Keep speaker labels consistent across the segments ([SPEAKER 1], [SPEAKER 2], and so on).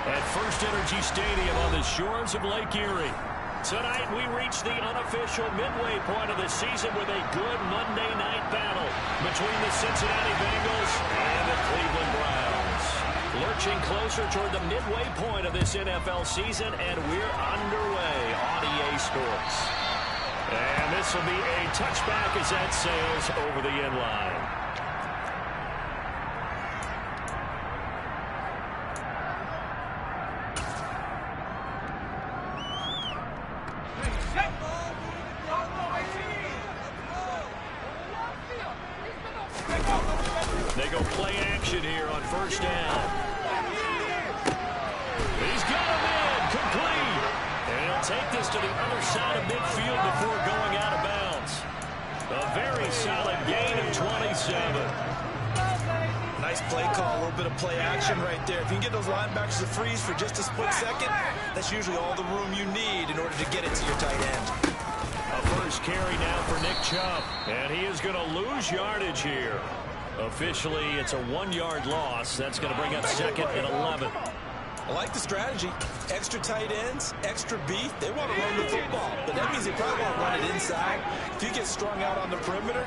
[SPEAKER 1] At First Energy Stadium on the shores of Lake Erie. Tonight we reach the unofficial midway point of the season with a good Monday night battle between the Cincinnati Bengals and the Cleveland Browns. Lurching closer toward the midway point of this NFL season, and we're underway on EA Sports. And this will be a touchback as that sails over the end line. They go play action here on first down. He's got him in, complete. And he'll take this to the other side of midfield before going out of bounds. A very solid gain of 27.
[SPEAKER 2] Nice play call, a little bit of play action right there. If you can get those linebackers to freeze for just a split second, that's usually all the room you need in order to get it to your tight end.
[SPEAKER 1] A first carry now for Nick Chubb. And he is going to lose yardage here. Officially, it's a 1-yard loss. That's going to bring up second and 11.
[SPEAKER 2] I like the strategy. Extra tight ends, extra beef. They want to run the football, but that means they probably want to run it inside. If you get strung out on the perimeter,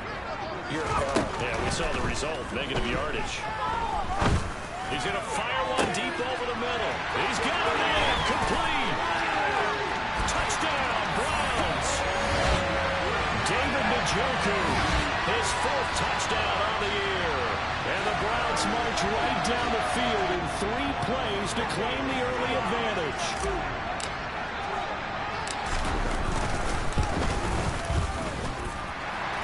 [SPEAKER 2] you're a ball.
[SPEAKER 1] Yeah, we saw the result. Negative yardage. He's going to fire one deep over the middle. He's got it in. Complete. Touchdown, Browns. David Njoku, his 4th touchdown on the year. And the Browns march right down the field in 3 plays to claim the early advantage.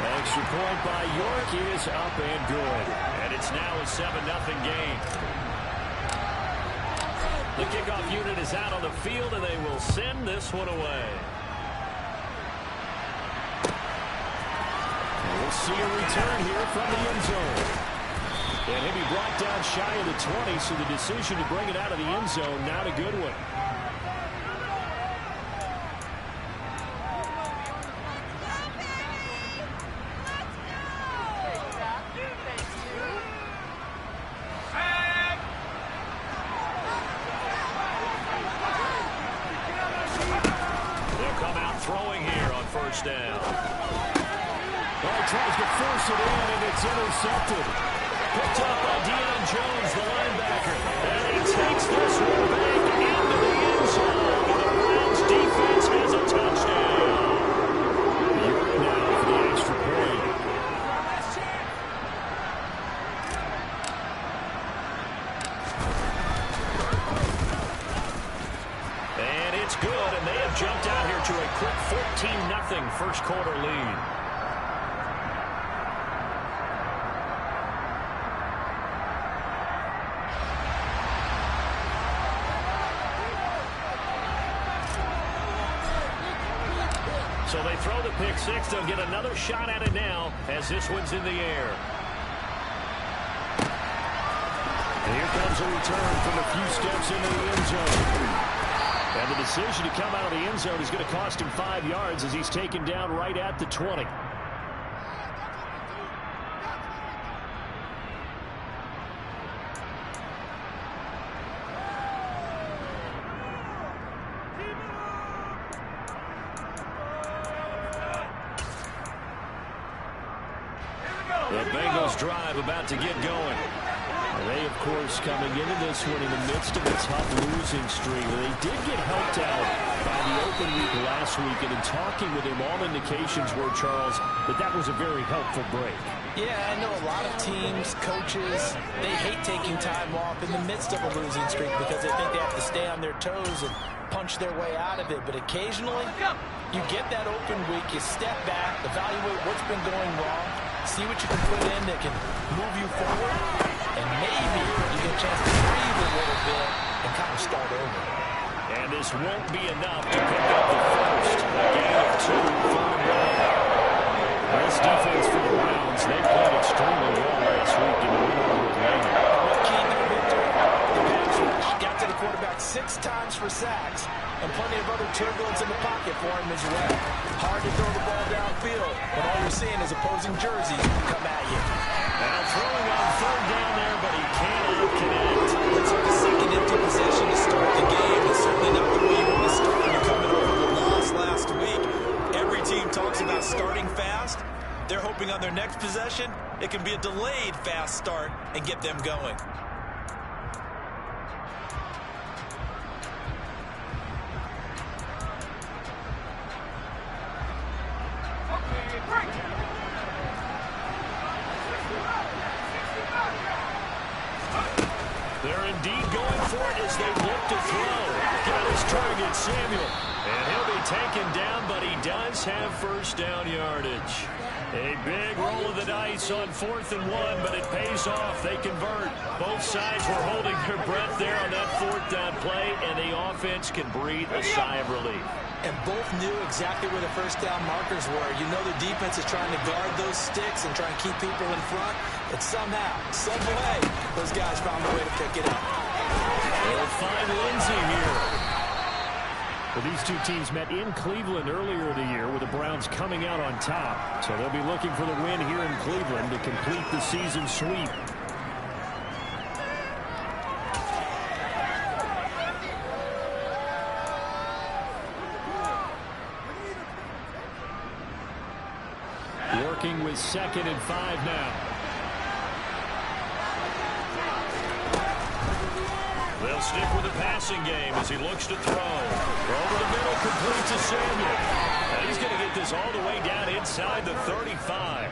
[SPEAKER 1] Extra point by York is up and good. And it's now a 7-0 game. The kickoff unit is out on the field, and they will send this one away. We'll see a return here from the end zone. And he'll be brought down shy of the 20, so the decision to bring it out of the end zone, not a good one. They'll come out throwing here on first down. Well, tries to force it in, and it's intercepted. Picked up by Deion Jones, the linebacker. And he takes this one back into the end zone. The Browns defense has a touchdown. York now for the extra point. And it's good, and they have jumped out here to a quick 14-0 first quarter lead. So they throw the pick six. They'll get another shot at it now as this one's in the air. And here comes a return from a few steps into the end zone. And the decision to come out of the end zone is going to cost him 5 yards as he's taken down right at the 20. The Bengals drive about to get going. And they, of course, coming into this one in the midst of a tough losing streak. They did get helped out by the open week last week, and in talking with him, all indications were, Charles, that was a very helpful break.
[SPEAKER 2] Yeah, I know a lot of teams, coaches, they hate taking time off in the midst of a losing streak because they think they have to stay on their toes and punch their way out of it. But occasionally, you get that open week, you step back, evaluate what's been going wrong, see what you can put in that can move you forward, and maybe you get a chance to breathe a little bit and kind of start over.
[SPEAKER 1] And this won't be enough to pick up the first gain of 2 for the Browns. This defense for the Browns, they played extremely well last week in the win over Atlanta.
[SPEAKER 2] What key to the victory? The pass rush got to the quarterback 6 times for sacks, and plenty of other turbulence in the pocket for him as well. Hard to throw the ball downfield, but all you're seeing is opposing jerseys come at you.
[SPEAKER 1] Now throwing on 3rd down there, but he cannot connect.
[SPEAKER 2] Looks like a second empty possession to start it can be a delayed fast start and get them going.
[SPEAKER 1] They're indeed going for it as they look to throw. Got his target, Samuel. And he'll be taken down, but he does have first down yardage. A big roll of the dice on 4th and 1, but it pays off. They convert. Both sides were holding their breath there on that 4th down play, and the offense can breathe a sigh of relief.
[SPEAKER 2] And both knew exactly where the first down markers were. You know the defense is trying to guard those sticks and try and keep people in front. But somehow, some way, those guys found a way to pick it up.
[SPEAKER 1] They'll find Lindsey here. Well, these two teams met in Cleveland earlier in the year with the Browns coming out on top. So they'll be looking for the win here in Cleveland to complete the season sweep. Working with 2nd and 5 now. They'll stick with the passing game as he looks to throw. Over the middle, complete to Samuel. And he's going to get this all the way down inside the 35.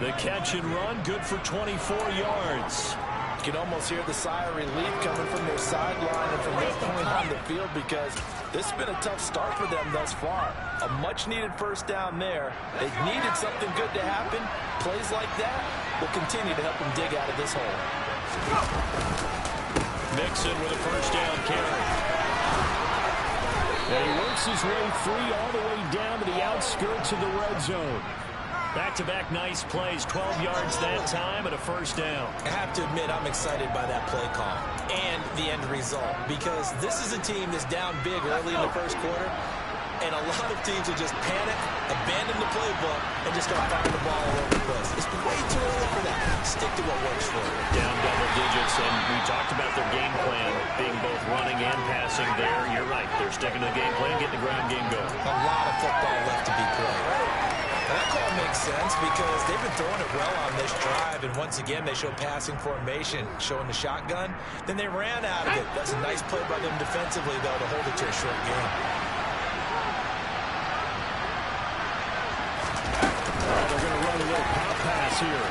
[SPEAKER 1] The catch and run, good for 24 yards.
[SPEAKER 2] You can almost hear the sigh of relief coming from their sideline and from their point on the field because this has been a tough start for them thus far. A much-needed first down there. They needed something good to happen. Plays like that will continue to help them dig out of this hole.
[SPEAKER 1] Mixon with a first down carry. And he works his way free all the way down to the outskirts of the red zone. Back-to-back nice plays, 12 yards that time and a first down.
[SPEAKER 2] I have to admit I'm excited by that play call and the end result because this is a team that's down big early in the first quarter, and a lot of teams will just panic, abandon the playbook, and just start firing the ball all over the place. It's way too early for that. Stick to what works for you.
[SPEAKER 1] Down double digits, and we talked about their game plan being both running and passing there. You're right. They're sticking to the game plan, getting the ground game going.
[SPEAKER 2] A lot of football left to be played. And that call makes sense because they've been throwing it well on this drive, and once again they show passing formation, showing the shotgun. Then they ran out of it. That's a nice play by them defensively, though, to hold it to a short game.
[SPEAKER 1] They're going to run a little pop pass here.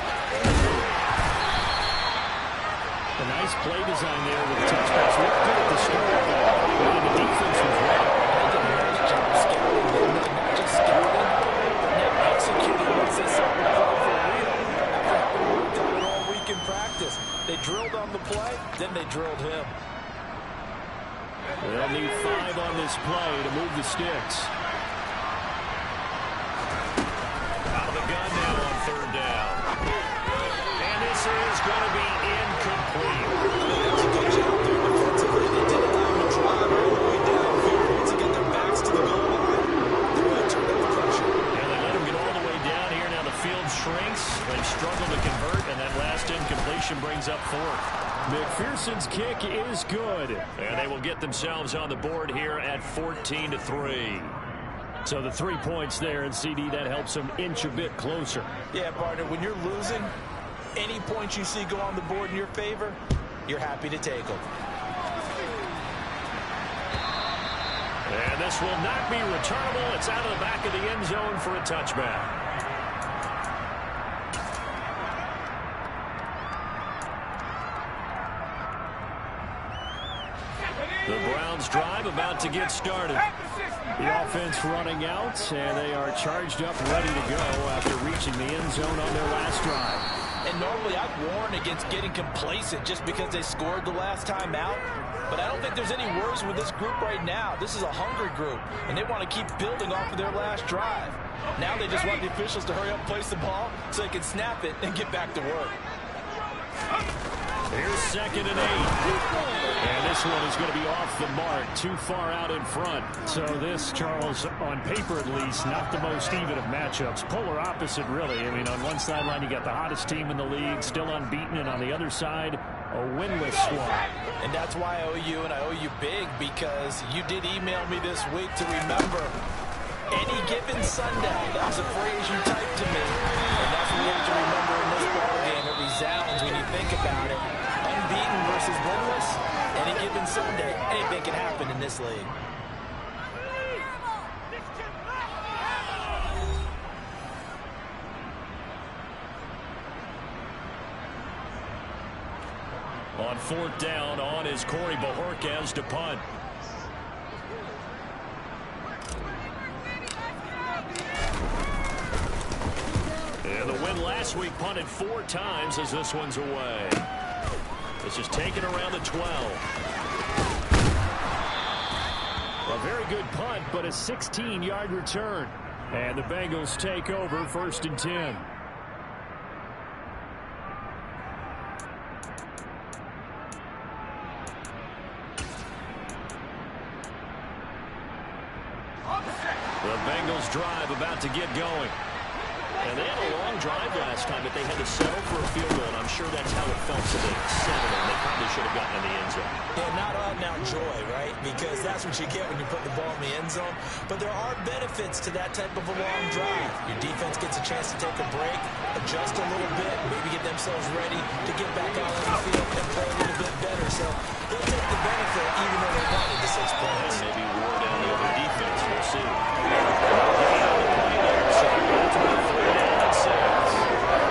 [SPEAKER 1] A nice play design there with the touch pass. Looked good at the start, but the defense was right.
[SPEAKER 2] They did a nice job scouting. Not just scouting, but now executing once they saw the play for real. After having worked on it all week in practice, they drilled on the play, then they drilled him.
[SPEAKER 1] They'll need 5 on this play to move the sticks. Out of the gun now on 3rd down. And this is going to be incomplete.
[SPEAKER 2] That's a good job there defensively. They did allow them to drive all the way downfield. Once again, their backs to the goal line. They really turned up the pressure.
[SPEAKER 1] And they let them get all the way down here. Now the field shrinks. They struggle to convert, and that last incompletion brings up 4th. McPherson's kick is good. And they will get themselves on the board here at 14-3. So the 3 points there, and CD, that helps them inch a bit closer.
[SPEAKER 2] Yeah, partner, when you're losing, any points you see go on the board in your favor, you're happy to take them.
[SPEAKER 1] And this will not be returnable. It's out of the back of the end zone for a touchback. The Browns drive about to get started. The offense running out, and they are charged up, ready to go after reaching the end zone on their last drive.
[SPEAKER 2] And normally I'd warn against getting complacent just because they scored the last time out. But I don't think there's any worries with this group right now. This is a hungry group, and they want to keep building off of their last drive. Now they just want the officials to hurry up, place the ball, so they can snap it and get back to work.
[SPEAKER 1] Here's 2nd and 8. And this one is going to be off the mark, too far out in front. So this, Charles, on paper at least, not the most even of matchups. Polar opposite, really. I mean, on one sideline, you got the hottest team in the league, still unbeaten, and on the other side, a winless squad.
[SPEAKER 2] And that's why I owe you, and I owe you big, because you did email me this week to remember any given Sunday. That was a phrase you typed to me, and that's what we have to remember in this ball. think about it, unbeaten versus winless, any given Sunday, anything can happen in this league.
[SPEAKER 1] On 4th down, on is Corey Bojorquez to punt. And the win last week punted 4 times as this one's away. This is taken around the 12. A very good punt, but a 16-yard return. And the Bengals take over 1st and 10. The Bengals drive about to get going. And they had a long drive last time, but they had to settle for a field goal, and I'm sure that's how it felt to the 7, and they probably should have gotten in the end zone.
[SPEAKER 2] Yeah, not out-and-out joy, right? Because that's what you get when you put the ball in the end zone. But there are benefits to that type of a long drive. Your defense gets a chance to take a break, adjust a little bit, maybe get themselves ready to get back out on the field and play a little bit better. So they'll take the benefit, even though they wanted the 6 points.
[SPEAKER 1] Maybe wore down the other defense. We'll see. So that's what the 3rd down and 6.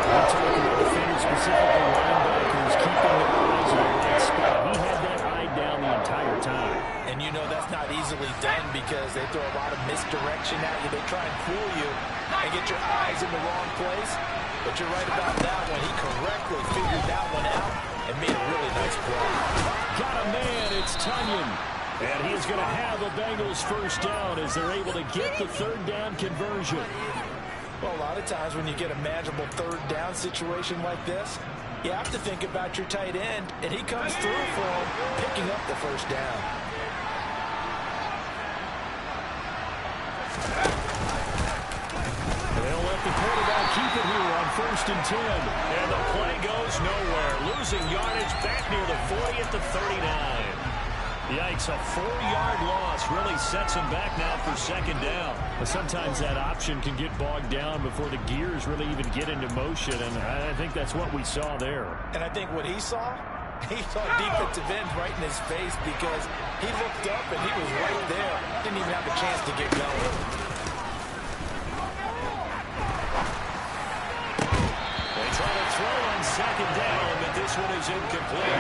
[SPEAKER 3] We're talking about defenders, specifically linebackers, keeping their eyes in the right spot. He had that eye down the entire time.
[SPEAKER 2] And you know that's not easily done because they throw a lot of misdirection at you. They try and fool you and get your eyes in the wrong place. But you're right about that one. He correctly figured that one out and made a really nice play.
[SPEAKER 1] Got a man. It's Tunyon. And he's going to have a Bengals 1st down as they're able to get the 3rd down conversion.
[SPEAKER 2] Well, a lot of times when you get a manageable 3rd down situation like this, you have to think about your tight end, and he comes through for him, picking up the 1st down.
[SPEAKER 1] They'll let the quarterback keep it here on 1st and 10. And the play goes nowhere. Losing yardage back near the 40 at the 39. Yikes, a 4-yard loss really sets him back now for 2nd down.
[SPEAKER 3] But sometimes that option can get bogged down before the gears really even get into motion, and I think that's what we saw there.
[SPEAKER 2] And I think what he saw defensive end right in his face because he looked up and he was right there. Didn't even have a chance to get going.
[SPEAKER 1] They try to throw on 2nd down, but this one is incomplete.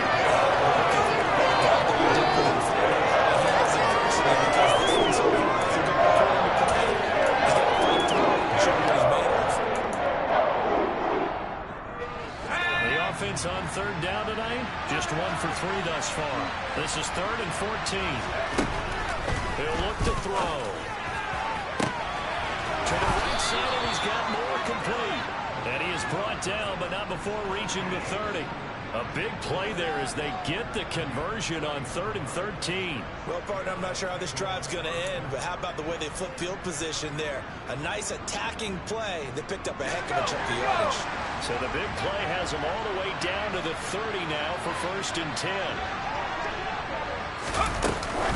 [SPEAKER 1] Offense on 3rd down tonight, just 1 for 3 thus far. This is 3rd and 14. He'll look to throw. To the right side, and he's got more complete. And he is brought down, but not before reaching the 30. A big play there as they get the conversion on 3rd and 13.
[SPEAKER 2] Well, partner, I'm not sure how this drive's going to end, but how about the way they flip field position there? A nice attacking play that picked up a heck of a chunk of yardage.
[SPEAKER 1] So the big play has them all the way down to the 30 now for 1st and 10.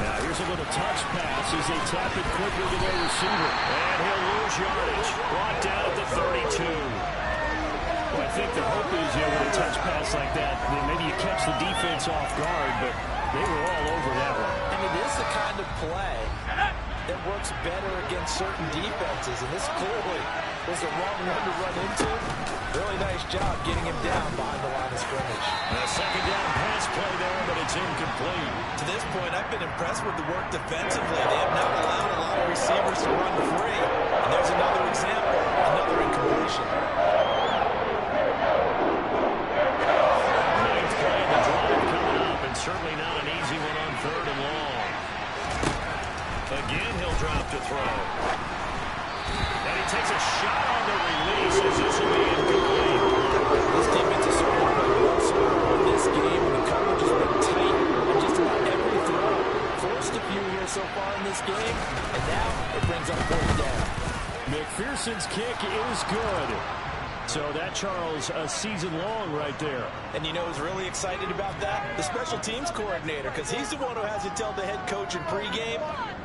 [SPEAKER 3] Now here's a little touch pass as they tap it quickly to their receiver.
[SPEAKER 1] And he'll lose yardage. Brought down at the 32.
[SPEAKER 3] Well, I think the hope is, with a touch pass like that, maybe you catch the defense off guard, but they were all over that one.
[SPEAKER 2] And it is the kind of play that works better against certain defenses, and this clearly was the wrong one to run into. Really nice job getting him down behind the line of scrimmage.
[SPEAKER 1] And a 2nd down pass play there, but it's incomplete.
[SPEAKER 2] To this point, I've been impressed with the work defensively. They have not allowed a lot of receivers to run free. And there's another example, another incompletion.
[SPEAKER 1] Ninth play of the drive coming up, and certainly not an easy one on 3rd and long. Again, he'll drop to throw. And he takes a shot on the release as this will be incomplete.
[SPEAKER 2] This defense has certainly played well so far in this game, and the coverage has been tight on just about every throw. Forced a few here so far in this game, and now it brings up 4th down.
[SPEAKER 3] McPherson's kick is good. So that, Charles, a season long right there.
[SPEAKER 2] And you know who's really excited about that? The special teams coordinator, because he's the one who has to tell the head coach in pregame,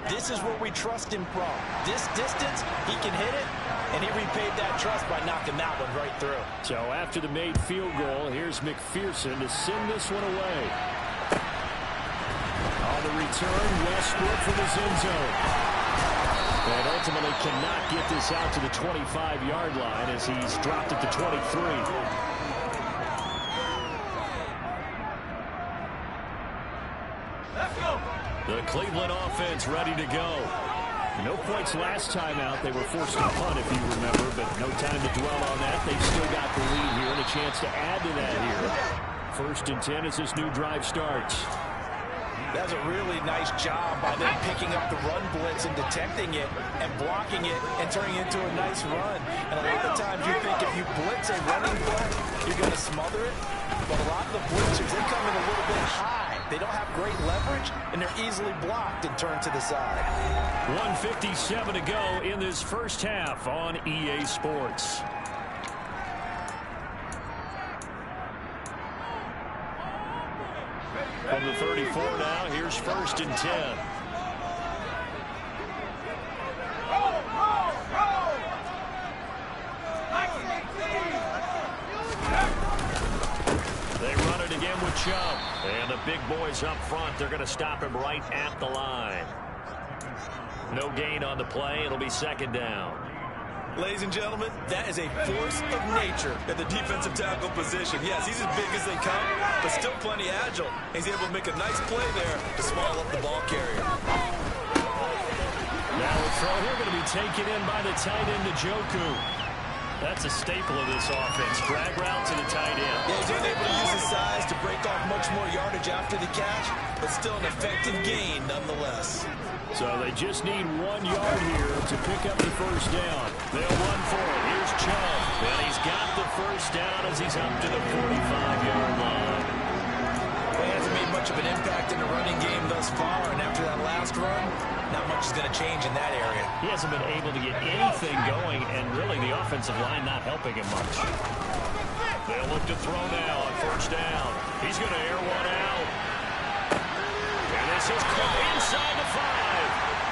[SPEAKER 2] this is where we trust him from. This distance, he can hit it. and he repaid that trust by knocking that one right through.
[SPEAKER 1] So after the made field goal, here's McPherson to send this one away. On the return, Westbrook from his end zone. And ultimately cannot get this out to the 25-yard line as he's dropped it to 23. The Cleveland offense ready to go. No points last time out. They were forced to punt, if you remember, but no time to dwell on that. They've still got the lead here and a chance to add to that here. 1st and 10 as this new drive starts.
[SPEAKER 2] That's a really nice job by them picking up the run blitz and detecting it and blocking it and turning it into a nice run. And a lot of times you think if you blitz a running play, you're going to smother it. But a lot of the blitzers, they come in a little bit high. They don't have great leverage, and they're easily blocked and turned to the side.
[SPEAKER 1] 1:57 to go in this first half on EA Sports. From the 34 now, here's 1st and 10. They run it again with Chubb. And the big boys up front, they're going to stop him right at the line. No gain on the play. It'll be 2nd down.
[SPEAKER 4] Ladies and gentlemen, that is a force of nature at the defensive tackle position. Yes, he's as big as they come, but still plenty agile. He's able to make a nice play there to swallow up the ball carrier.
[SPEAKER 1] Now a throw here going to be taken in by the tight end, Njoku. That's a staple of this offense. Drag route to the tight end.
[SPEAKER 4] Yeah, he's unable to use his size to break off much more yardage after the catch, but still an effective gain nonetheless.
[SPEAKER 1] So they just need 1 yard here to pick up the 1st down. They'll run for it. Here's Chubb. And he's got the 1st down as he's up to the 45-yard line.
[SPEAKER 4] He hasn't made much of an impact in the running game thus far, and after that last run, not much is going to change in that area.
[SPEAKER 1] He hasn't been able to get anything going, and really the offensive line not helping him much. They'll look to throw now on 1st down. He's going to air one out. And this is caught inside the 5.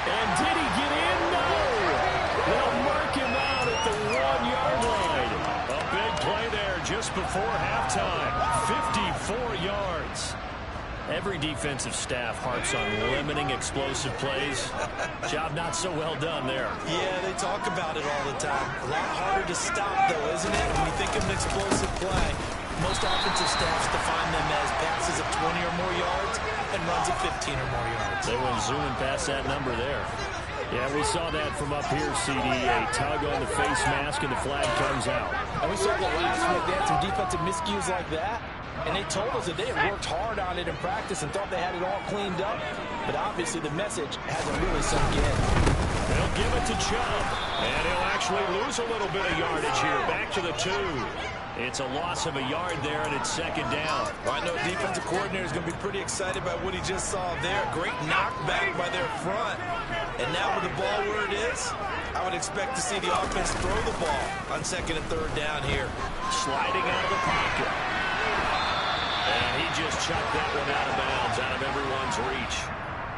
[SPEAKER 1] And did he get in? No! They'll mark him out at the 1-yard line. A big play there just before halftime. 54 yards. Every defensive staff harps on limiting explosive plays. Job not so well done there.
[SPEAKER 4] Yeah, they talk about it all the time. A lot harder to stop, though, isn't it? When you think of an explosive play, most offensive staffs define them as passes of 20 or more yards and runs of 15 or more yards.
[SPEAKER 1] They went zooming past that number there. Yeah, we saw that from up here, CD. A tug on the face mask, and the flag comes out.
[SPEAKER 2] And we saw that last week. They had some defensive miscues like that. And they told us that they had worked hard on it in practice and thought they had it all cleaned up. But obviously the message hasn't really sunk in.
[SPEAKER 1] They'll give it to Chubb. And he'll actually lose a little bit of yardage here. Back to the 2. It's a loss of a yard there, and it's 2nd down.
[SPEAKER 4] Well, I know defensive coordinator is going to be pretty excited by what he just saw there. Great knockback by their front. And now with the ball where it is, I would expect to see the offense throw the ball on 2nd and 3rd down here.
[SPEAKER 1] Sliding out of the pocket. And he just chucked that one out of bounds, out of everyone's reach.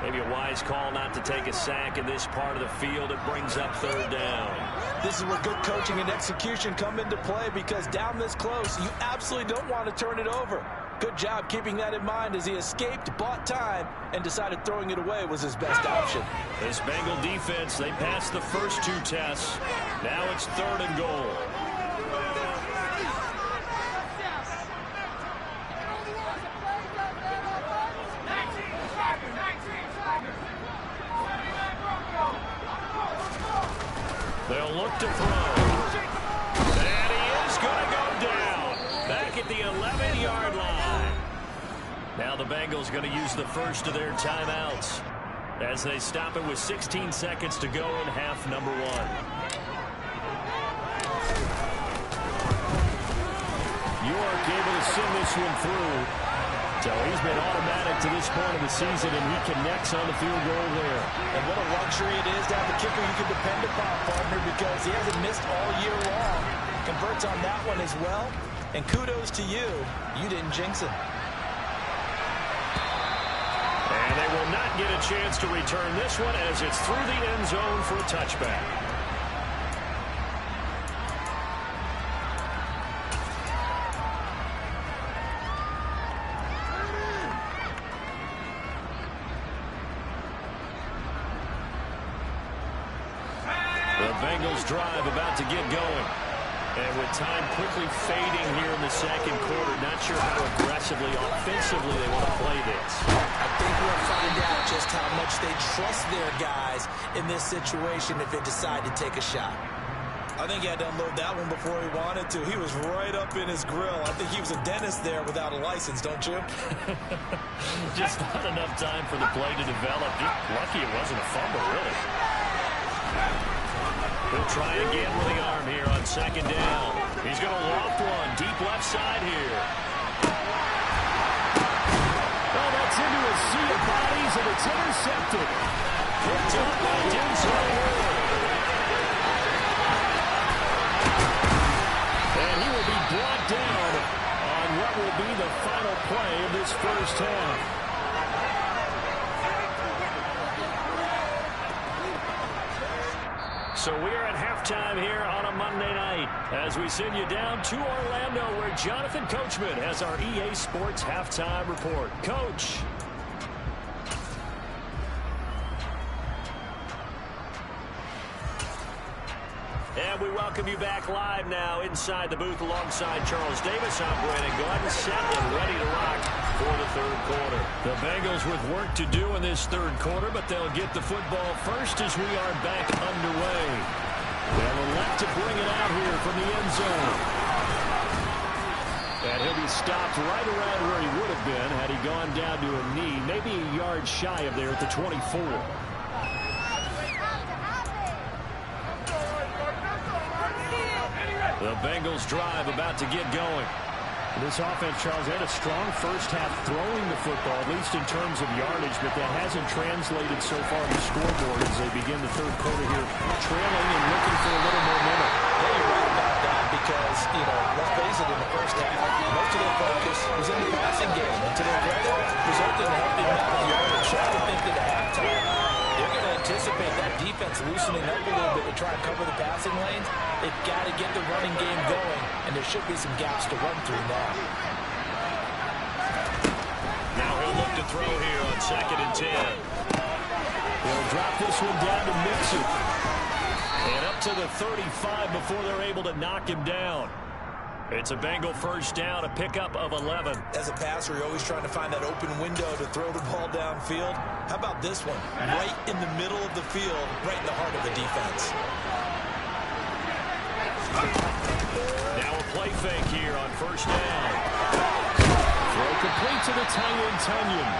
[SPEAKER 1] Maybe a wise call not to take a sack in this part of the field. It brings up 3rd down.
[SPEAKER 2] This is where good coaching and execution come into play, because down this close, you absolutely don't want to turn it over. Good job keeping that in mind as he escaped, bought time, and decided throwing it away was his best option.
[SPEAKER 1] This Bengal defense, they passed the first 2 tests. Now it's 3rd and goal. They'll look to throw. And he is going to go down. Back at the 11-yard line. Now the Bengals going to use the first of their timeouts as they stop it with 16 seconds to go in half number 1. York able to send this one through. So he's been automatic to this point of the season, and he connects on the field goal there.
[SPEAKER 2] And what a luxury it is to have a kicker you can depend upon, partner, because he hasn't missed all year long. Converts on that one as well. And kudos to you. You didn't jinx him.
[SPEAKER 1] And they will not get a chance to return this one as it's through the end zone for a touchback. Bengals drive about to get going. And with time quickly fading here in the second quarter, not sure how aggressively, offensively they want to play this.
[SPEAKER 2] I think we'll find out just how much they trust their guys in this situation if they decide to take a shot.
[SPEAKER 4] I think he had to unload that one before he wanted to. He was right up in his grill. I think he was a dentist there without a license, don't you?
[SPEAKER 1] Just not enough time for the play to develop. Just lucky it wasn't a fumble, really. He'll try again with the arm here on second down. He's going to loft one deep left side here.
[SPEAKER 3] Oh, that's into a sea of bodies, and it's intercepted.
[SPEAKER 1] Picked up by Denzel Ward. And he will be brought down on what will be the final play of this first half. So we are at halftime here on a Monday night as we send you down to Orlando where Jonathan Coachman has our EA Sports halftime report. Coach. And we welcome you back live now inside the booth alongside Charles Davis. I'm Brandon Gaudin, set and ready to rock for the third quarter. The Bengals with work to do in this third quarter, but they'll get the football first as we are back underway. They'll elect to bring it out here from the end zone. And he'll be stopped right around where he would have been had he gone down to a knee, maybe a yard shy of there at the 24. The Bengals drive about to get going.
[SPEAKER 3] This offense, Charles, had a strong first half throwing the football, at least in terms of yardage, but that hasn't translated so far on the scoreboard as they begin the third quarter here, trailing and looking for a little momentum.
[SPEAKER 2] Yeah, you're right about that because, let's face it, in the first half, most of their focus was in the passing game. And to their credit, resulted in a healthy amount of yardage. So I would think that at halftime, they're going to anticipate that defense loosening up a little bit to try and cover the passing lanes. They've got to get the running game going, and there should be some gaps to run through now.
[SPEAKER 1] Now he'll look to throw here on second and 10.
[SPEAKER 3] They'll drop this one down to Mixon.
[SPEAKER 1] And up to the 35 before they're able to knock him down. It's a Bengal first down, a pickup of 11.
[SPEAKER 4] As a passer, you're always trying to find that open window to throw the ball downfield. How about this one? Right in the middle of the field, right in the heart of the defense.
[SPEAKER 1] Now a play fake here on first down.
[SPEAKER 3] Throw complete to the tight end, Tunyon.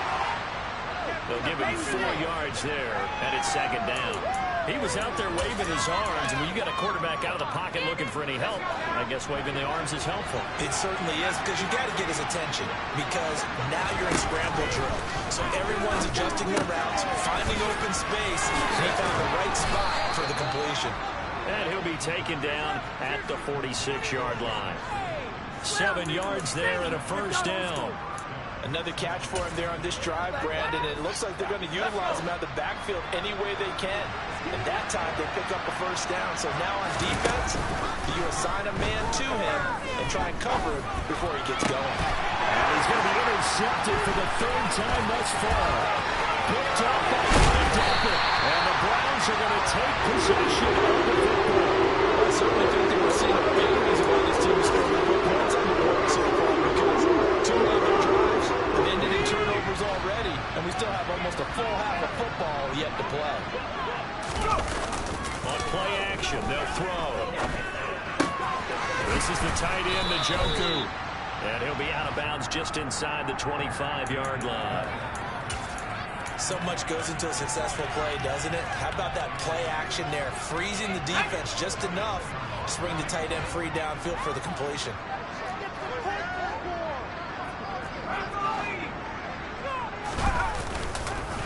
[SPEAKER 1] They'll give him 4 yards there, and it's second down. He was out there waving his arms, and when you got a quarterback out of the pocket looking for any help, I guess waving the arms is helpful.
[SPEAKER 4] It certainly is, because you got to get his attention, because now you're in scramble drill. So everyone's adjusting their routes, finding open space, and he found the right spot for the completion.
[SPEAKER 1] And he'll be taken down at the 46-yard line. 7 yards there and a first down.
[SPEAKER 2] Another catch for him there on this drive, Brandon. And it looks like they're going to utilize him out of the backfield any way they can. And that time they pick up a first down. So now on defense, you assign a man to him and try and cover him before he gets going.
[SPEAKER 3] And he's going to be intercepted for the third time thus far. Picked up by Ryan Decker. And the Browns are going to take possession of the football.
[SPEAKER 2] I certainly think that we're seeing a big reason why this team is scoring good points on the board so far, because 2 of their drives have ended in turnovers already, and we still have almost a full half of football yet to play.
[SPEAKER 1] On play action, they'll throw. This is the tight end, Njoku. And he'll be out of bounds just inside the 25-yard line.
[SPEAKER 2] So much goes into a successful play, doesn't it? How about that play action there? Freezing the defense just enough to bring the tight end free downfield for the completion.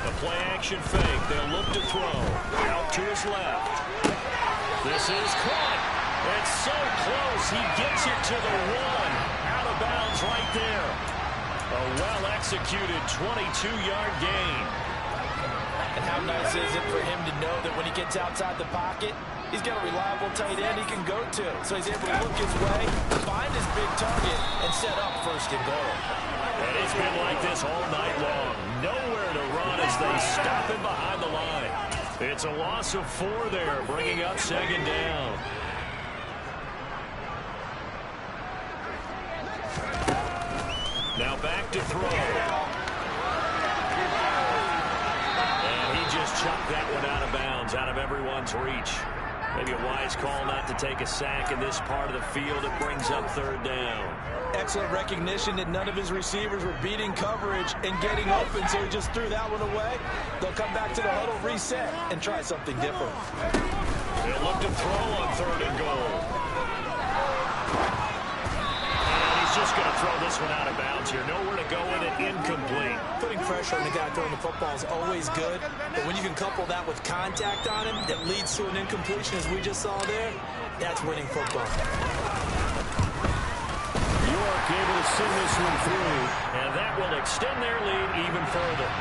[SPEAKER 1] The play action fake. They'll look to throw. Out to his left. This is caught. It's so close. He gets it to the 1. Out of bounds right there. A well-executed 22-yard gain.
[SPEAKER 2] And how nice is it for him to know that when he gets outside the pocket, he's got a reliable tight end he can go to. So he's able to look his way, find his big target, and set up first and goal.
[SPEAKER 1] And it's been like this all night long. Nowhere to run as they stop him behind the line. It's a loss of 4 there, bringing up second down. Now back to throw. And he just chucked that one out of bounds, out of everyone's reach. Maybe a wise call not to take a sack in this part of the field. It brings up third down.
[SPEAKER 2] Excellent recognition that none of his receivers were beating coverage and getting open, so he just threw that one away. They'll come back to the huddle, reset, and try something different.
[SPEAKER 1] They'll look to throw on 3rd and goal. And he's just going to throw this one out of bounds here. Nowhere to go with it, incomplete.
[SPEAKER 2] Putting pressure on the guy throwing the football is always good, but when you can couple that with contact on him that leads to an incompletion, as we just saw there, that's winning football.
[SPEAKER 3] York able to send this one through.
[SPEAKER 1] And that will extend their lead even further.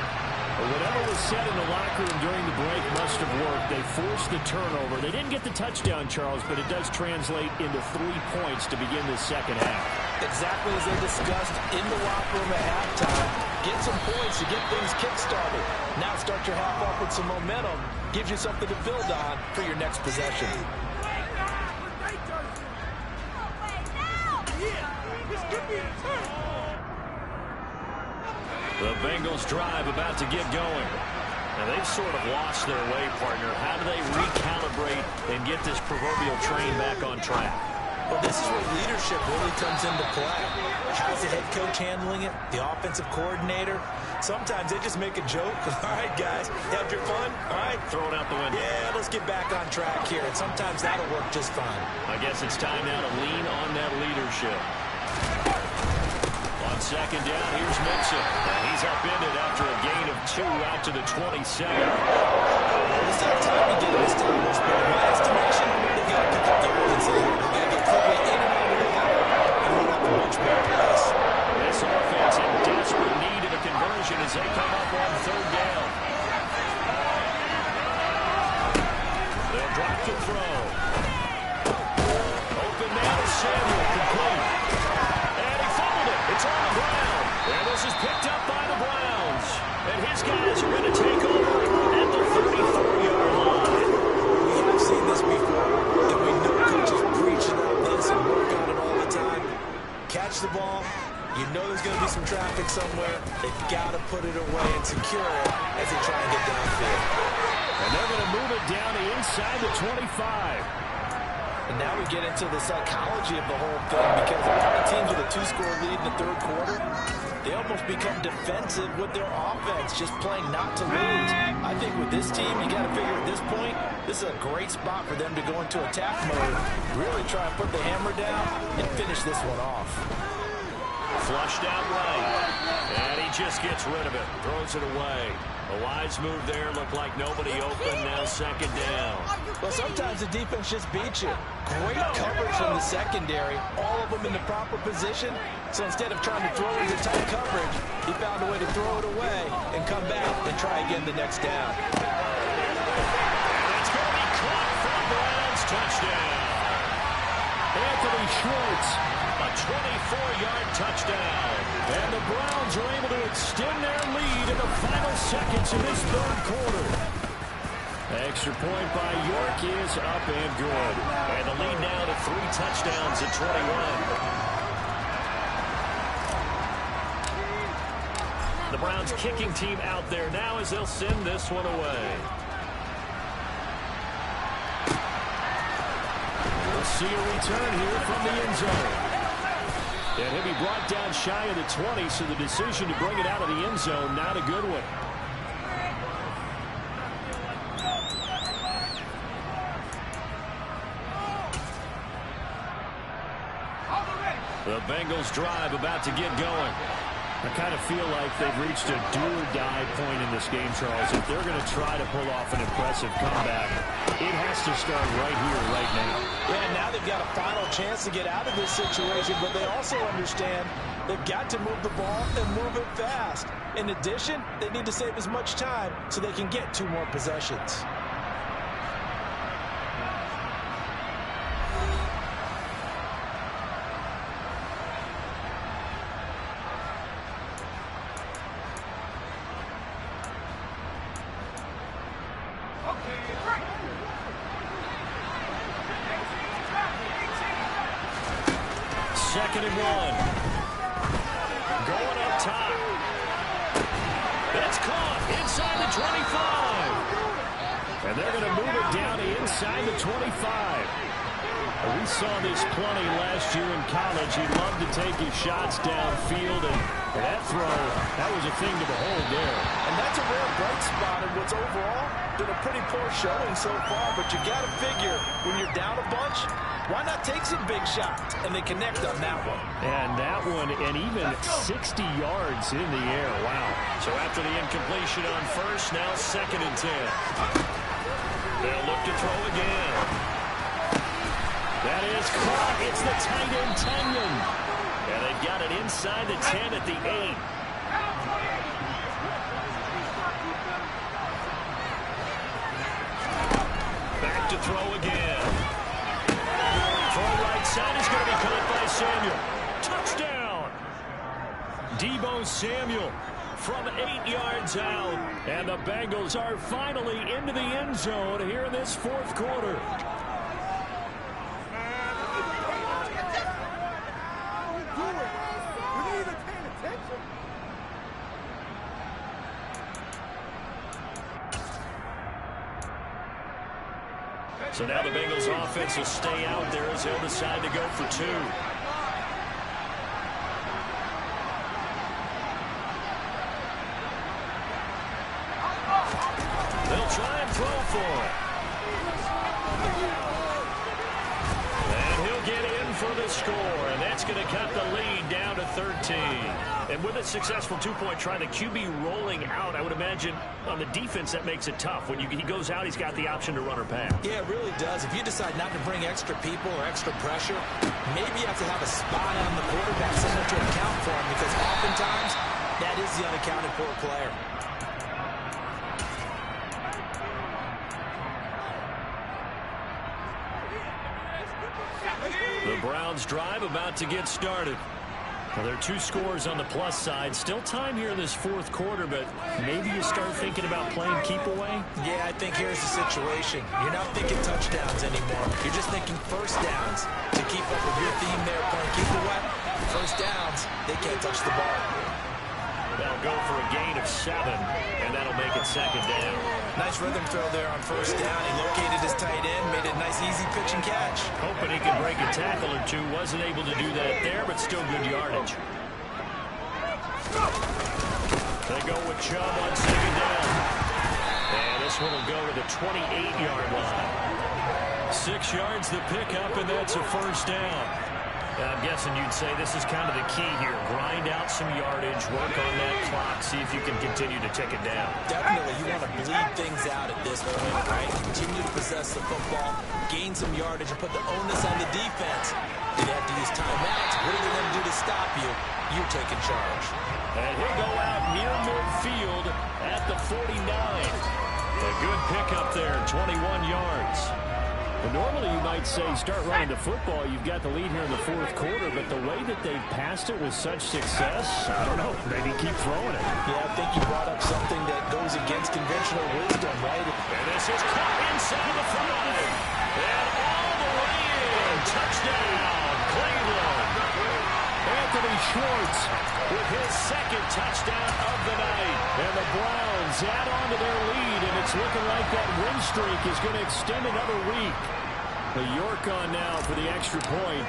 [SPEAKER 3] Whatever was said in the locker room during the break must have worked. They forced the turnover. They didn't get the touchdown, Charles, but it does translate into 3 points to begin the second half.
[SPEAKER 2] Exactly as they discussed in the locker room at halftime. Get some points to get things kick-started. Now start your half off with some momentum. Gives you something to build on for your next possession.
[SPEAKER 1] The Bengals drive about to get going. Now they've sort of lost their way, partner. How do they recalibrate and get this proverbial train back on track?
[SPEAKER 2] Well, this is where leadership really comes into play. How's the head coach handling it? The offensive coordinator? Sometimes they just make a joke. All right, guys, you had your fun? All right.
[SPEAKER 1] Throw it out the window.
[SPEAKER 2] Yeah, let's get back on track here. And sometimes that'll work just fine.
[SPEAKER 1] I guess it's time now to lean on that leadership. On second down, here's Mixon. He's upended after a gain of 2 out to the 27.
[SPEAKER 2] It's not time to get this time, but in my estimation, they've got to pick up the urgency. They've got to get quickly in and out of the line and run up a much better pace.
[SPEAKER 1] This offense in desperate need of a conversion as they come up on 3rd down. They'll drop to throw. Open man is Samuel, complete. And he fumbled it. It's on the ground. And this is picked up by the Browns. And his guys are going to take over at the 34-yard line.
[SPEAKER 2] We have seen this before, and we know coaches preach about this and work on it all the time. Catch the ball. You know there's going to be some traffic somewhere. They've got to put it away and secure it as they try and get downfield.
[SPEAKER 3] And they're going to move it down to inside the 25.
[SPEAKER 2] And now we get into the psychology of the whole thing, because a lot of teams with a 2-score lead in the 3rd quarter, they almost become defensive with their offense, just playing not to lose. I think with this team, you got to figure at this point, this is a great spot for them to go into attack mode, really try and put the hammer down and finish this one off.
[SPEAKER 1] Flushed out right. And he just gets rid of it. Throws it away. A wise move there. Looked like nobody open. Now second down.
[SPEAKER 2] Well, sometimes the defense just beats you. Great coverage from the secondary. All of them in the proper position. So instead of trying to throw into tight coverage, he found a way to throw it away and come back and try again the next down.
[SPEAKER 1] And it's going to be caught for the Browns. Touchdown.
[SPEAKER 3] Anthony Schwartz.
[SPEAKER 1] A 24-yard touchdown.
[SPEAKER 3] And the Browns are able to extend their lead in the final seconds of this 3rd quarter. Extra point by York is up and good.
[SPEAKER 1] And the lead now to 3 touchdowns at 21. The Browns kicking team out there now as they'll send this one away.
[SPEAKER 3] We'll see a return here from the end zone. And he'll be brought down shy of the 20, so the decision to bring it out of the end zone, not a good one.
[SPEAKER 1] The Bengals drive about to get going.
[SPEAKER 3] I kind of feel like they've reached a do-or-die point in this game, Charles. If they're going to try to pull off an impressive comeback, it has to start right here, right now.
[SPEAKER 2] Yeah, now they've got a final chance to get out of this situation, but they also understand they've got to move the ball and move it fast. In addition, they need to save as much time so they can get 2 more possessions.
[SPEAKER 1] 2nd and 1. Going up top. That's caught inside the 25. And they're going to move it down inside the 25. We saw this plenty last year in college. He loved to take his shots downfield, and that throw, that was a thing to behold there.
[SPEAKER 2] And that's a rare bright spot in what's overall been a pretty poor showing so far, but you got to figure when you're down a bunch, why not take some big shots? And they connect on that one.
[SPEAKER 3] And that one, and even 60 yards in the air. Wow.
[SPEAKER 1] So after the incompletion on first, now 2nd and 10. They'll look to throw again. That is caught. It's the tight end, Tenyon. And they've got it inside the 10 at the 8. Back to throw again. Throw right side is going to be caught by Samuel. Touchdown. Deebo Samuel from 8 yards out. And the Bengals are finally into the end zone here in this 4th quarter. So now the Bengals offense will stay out there as they'll decide to go for 2. They'll try and throw for it. And he'll get in for the score, and that's going to cut the lead down to 13. And with a successful 2-point try, the QB rolling out, I would imagine on the defense that makes it tough. When he goes out, he's got the option to run or pass.
[SPEAKER 2] Yeah, it really does. If you decide not to bring extra people or extra pressure, maybe you have to have a spot on the quarterback, someone to account for him, because oftentimes that is the unaccounted for player.
[SPEAKER 1] The Browns drive about to get started. Well, there are 2 scores on the plus side. Still time here in this 4th quarter, but maybe you start thinking about playing keep away?
[SPEAKER 2] Yeah, I think here's the situation. You're not thinking touchdowns anymore. You're just thinking first downs to keep up with your theme there, playing keep away. First downs, they can't touch the ball.
[SPEAKER 1] They'll go for a gain of 7, and that'll make it 2nd down.
[SPEAKER 2] Nice rhythm throw there on first down. He located his tight end, made a nice easy pitch and catch.
[SPEAKER 1] Hoping he could break a tackle or 2. Wasn't able to do that there, but still good yardage. They go with Chubb on 2nd down. And this one will go to the 28-yard line. 6 yards the pickup, and that's a first down. I'm guessing you'd say this is kind of the key here. Grind out some yardage, work on that clock, see if you can continue to tick it down.
[SPEAKER 2] Definitely, you want to bleed things out at this point, right? Continue to possess the football, gain some yardage, and put the onus on the defense. If you have to use timeouts, what are they going to do to stop you? You're taking charge.
[SPEAKER 1] And he'll go out near midfield at the 49. A good pickup there, 21 yards.
[SPEAKER 3] Well, normally you might say start running the football. You've got the lead here in the 4th quarter, but the way that they've passed it with such success, I don't know, maybe keep throwing it.
[SPEAKER 2] Yeah, I think you brought up something that goes against conventional wisdom, right?
[SPEAKER 1] And this is caught inside the 5. And all the way in. Touchdown, Cleveland.
[SPEAKER 3] Anthony Schwartz
[SPEAKER 1] with his 2nd touchdown of the night.
[SPEAKER 3] And the Browns add on to their lead, and it's looking like that win streak is going to extend another week. The York on now for the extra point.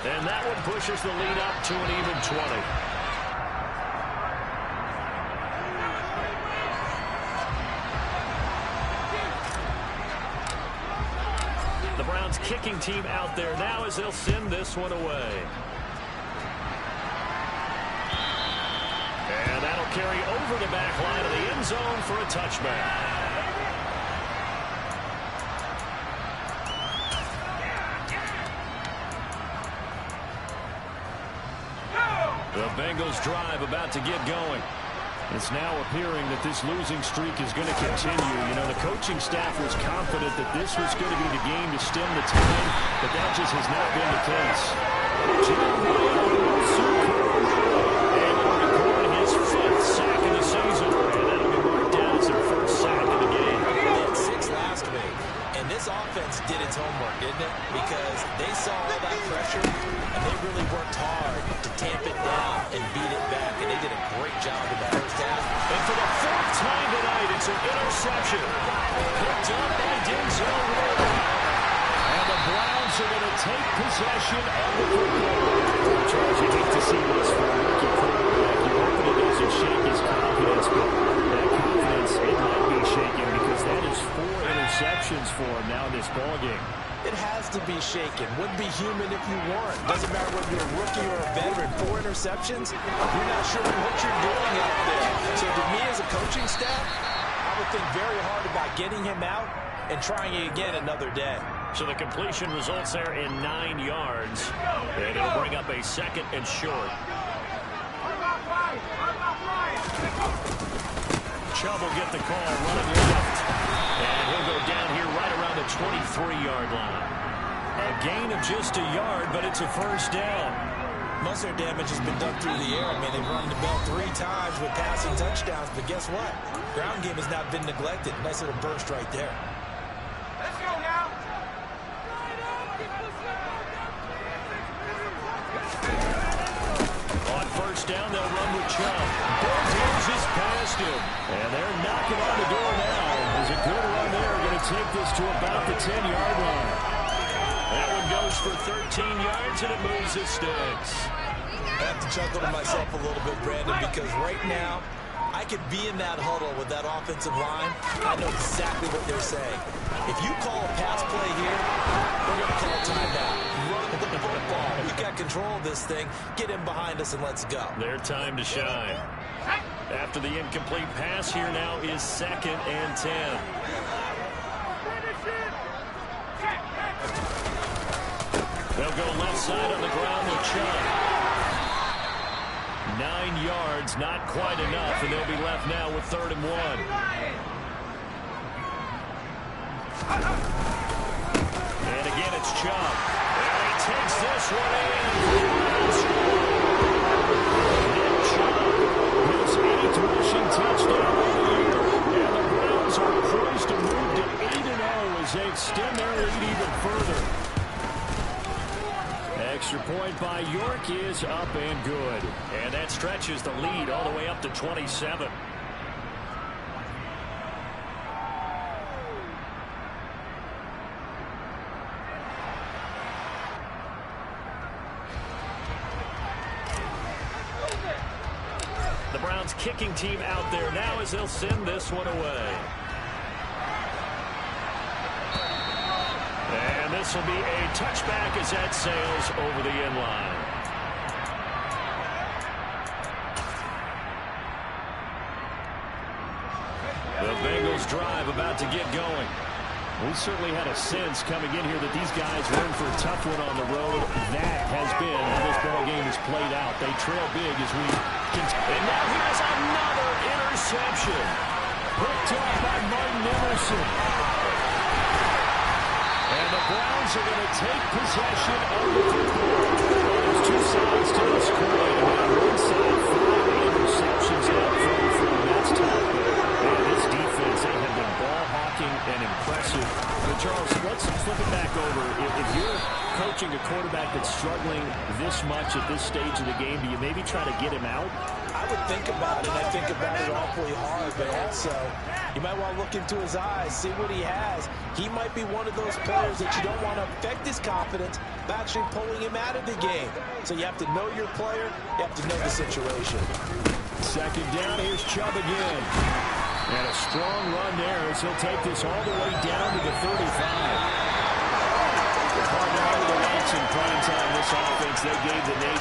[SPEAKER 1] And that one pushes the lead up to an even 20. The Browns kicking team out there now as they'll send this one away. And that'll carry over the back line of the end zone for a touchback. The Bengals drive about to get going. It's now appearing that this losing streak is going to continue. You know, the coaching staff was confident that this was going to be the game to stem the tide, but that just has not been the case. And he'll record his 5th sack of the season. And that'll be marked down as their 1st sack of the game.
[SPEAKER 2] He had 6 last week, and this offense did its homework. to tamp it down and beat it back, and they did a great job in the first half.
[SPEAKER 1] And for the fourth time tonight, it's an interception. Picked up by Denzel Ward. And the Browns are going to take possession of the football.
[SPEAKER 3] Charles, you hate to see this from a rookie quarterback. You hope that it doesn't shake his confidence, but that confidence, it might be shaken because that is 4 interceptions for him now in this ballgame.
[SPEAKER 2] It has to be shaken. Wouldn't be human if you weren't. Doesn't matter whether you're a rookie or a veteran. 4 interceptions, you're not sure what you're doing out there. So to me as a coaching staff, I would think very hard about getting him out and trying it again another day.
[SPEAKER 1] So the completion results there in 9 yards. And it'll bring up a 2nd and short. Chubb will get the call running left. And he'll go down here right around the 23-yard line. A gain of just a yard, but it's a first down.
[SPEAKER 2] Most of their damage has been done through the air. I mean, they've run the ball 3 times with passing touchdowns, but guess what? Ground game has not been neglected. Nice little burst right there.
[SPEAKER 5] Let's go now.
[SPEAKER 1] On first down, they'll run with Chubb. Bulldozes past him. And they're knocking on the door now. There's a good run there. Going to take this to about the 10-yard line. That one goes for 13 yards, and it moves the sticks.
[SPEAKER 2] I have to chuckle to myself a little bit, Brandon, because right now, I could be in that huddle with that offensive line. I know exactly what they're saying. If you call a pass play here, we're going to call timeout. Run the football. We got control of this thing. Get in behind us and let's go.
[SPEAKER 1] Their time to shine. After the incomplete pass, here now is 2nd and 10. They'll go left side on the ground with Chubb. 9 yards, not quite enough, and they'll be left now with 3rd and 1. And again, it's Chubb. And he takes this one in. Nick Chubb, his 8th rushing touchdown of the year. And the Browns are poised to move to 8-0 as they extend their lead even further. Extra point by York is up and good. And that stretches the lead all the way up to 27. The Browns kicking team out there now as they'll send this one away. And this will be a touchback as that sails over the end line. The Bengals drive about to get going. We certainly had a sense coming in here that these guys were in for a tough one on the road. That has been how this ball game is played out. They trail big as we continue. And now here's another interception. Picked up by Martin Emerson. And the Browns are going to take possession of the football. There's 2 sides to this coin. On one side, 5 interceptions up from that's tough. Man, this defense, they have been ball hawking and impressive. But Charles, let's flip it back over. If you're coaching a quarterback that's struggling this much at this stage of the game, do you maybe try to get him out?
[SPEAKER 2] I would think about it. I think about it awfully hard, but also you might want to look into his eyes, see what he has. He might be one of those players that you don't want to affect his confidence by actually pulling him out of the game. So you have to know your player. You have to know the situation.
[SPEAKER 1] 2nd down. Here's Chubb again. And a strong run there as he'll take this all the way down to the 35. Hard to the lights in prime time this offense. They gave the nation